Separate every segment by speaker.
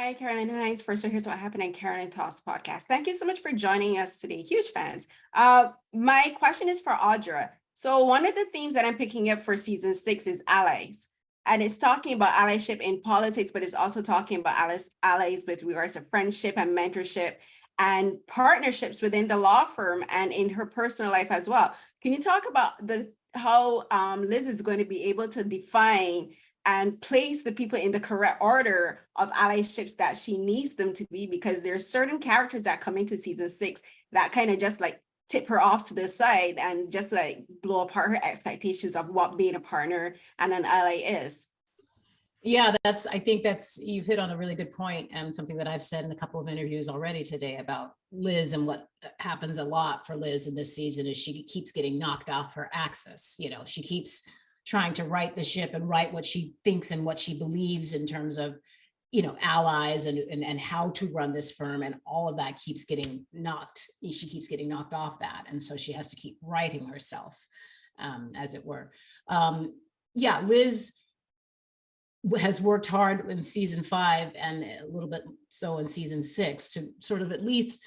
Speaker 1: Hi, Carolyn. Hi, first, so here's what happened in Carolyn Talks podcast. Thank you so much for joining us today. Huge fans. My question is for Audra. So one of the themes that I'm picking up for season 6 is allies. And it's talking about allyship in politics, but it's also talking about allies with regards to friendship and mentorship and partnerships within the law firm and in her personal life as well. Can you talk about how Liz is going to be able to define and place the people in the correct order of allyships that she needs them to be, because there's certain characters that come into season 6 that kind of just like tip her off to the side and just like blow apart her expectations of what being a partner and an ally is.
Speaker 2: Yeah, I think you've hit on a really good point, and something that I've said in a couple of interviews already today about Liz. And what happens a lot for Liz in this season is she keeps getting knocked off her axis. You know, she keeps trying to right the ship and write what she thinks and what she believes in terms of, you know, allies and how to run this firm, and all of that keeps getting she keeps getting knocked off that. And so she has to keep writing herself, as it were. Yeah, Liz has worked hard in season 5 and a little bit so in season 6 to sort of at least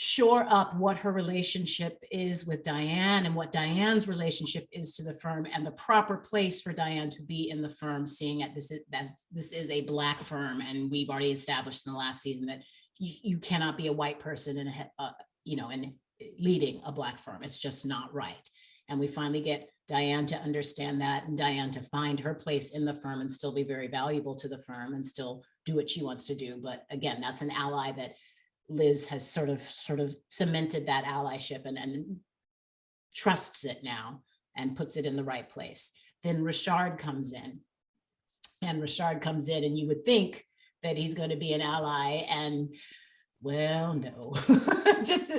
Speaker 2: shore up what her relationship is with Diane and what Diane's relationship is to the firm, and the proper place for Diane to be in the firm, seeing that this is a Black firm, and we've already established in the last season that you cannot be a white person in leading a Black firm. It's just not right. And we finally get Diane to understand that, and Diane to find her place in the firm and still be very valuable to the firm and still do what she wants to do. But again, that's an ally that Liz has sort of cemented that allyship and trusts it now and puts it in the right place. Then Richard comes in, and you would think that he's going to be an ally, and well, no. Just,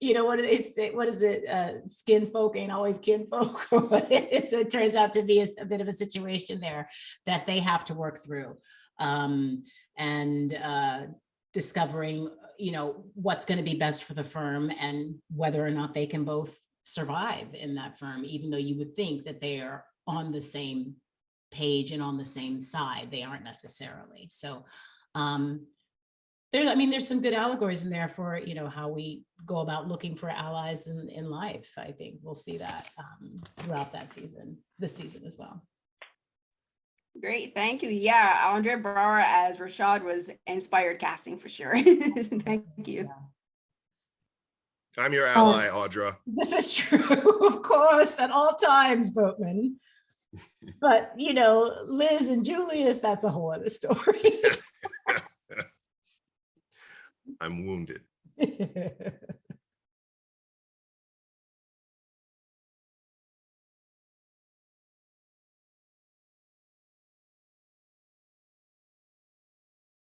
Speaker 2: you know, what is it? Skin folk ain't always kin folk. So it turns out to be a bit of a situation there that they have to work through. Discovering, you know, what's going to be best for the firm and whether or not they can both survive in that firm, even though you would think that they are on the same page and on the same side. They aren't necessarily. So there's some good allegories in there for, you know, how we go about looking for allies in life. I think we'll see that throughout this season as well.
Speaker 1: Great, thank you. Yeah, Andre Brower as Rashad was inspired casting for sure. Thank you.
Speaker 3: I'm your ally, Audra.
Speaker 2: This is true, of course, at all times, Boatman. But, you know, Liz and Julius, that's a whole other story.
Speaker 3: I'm wounded.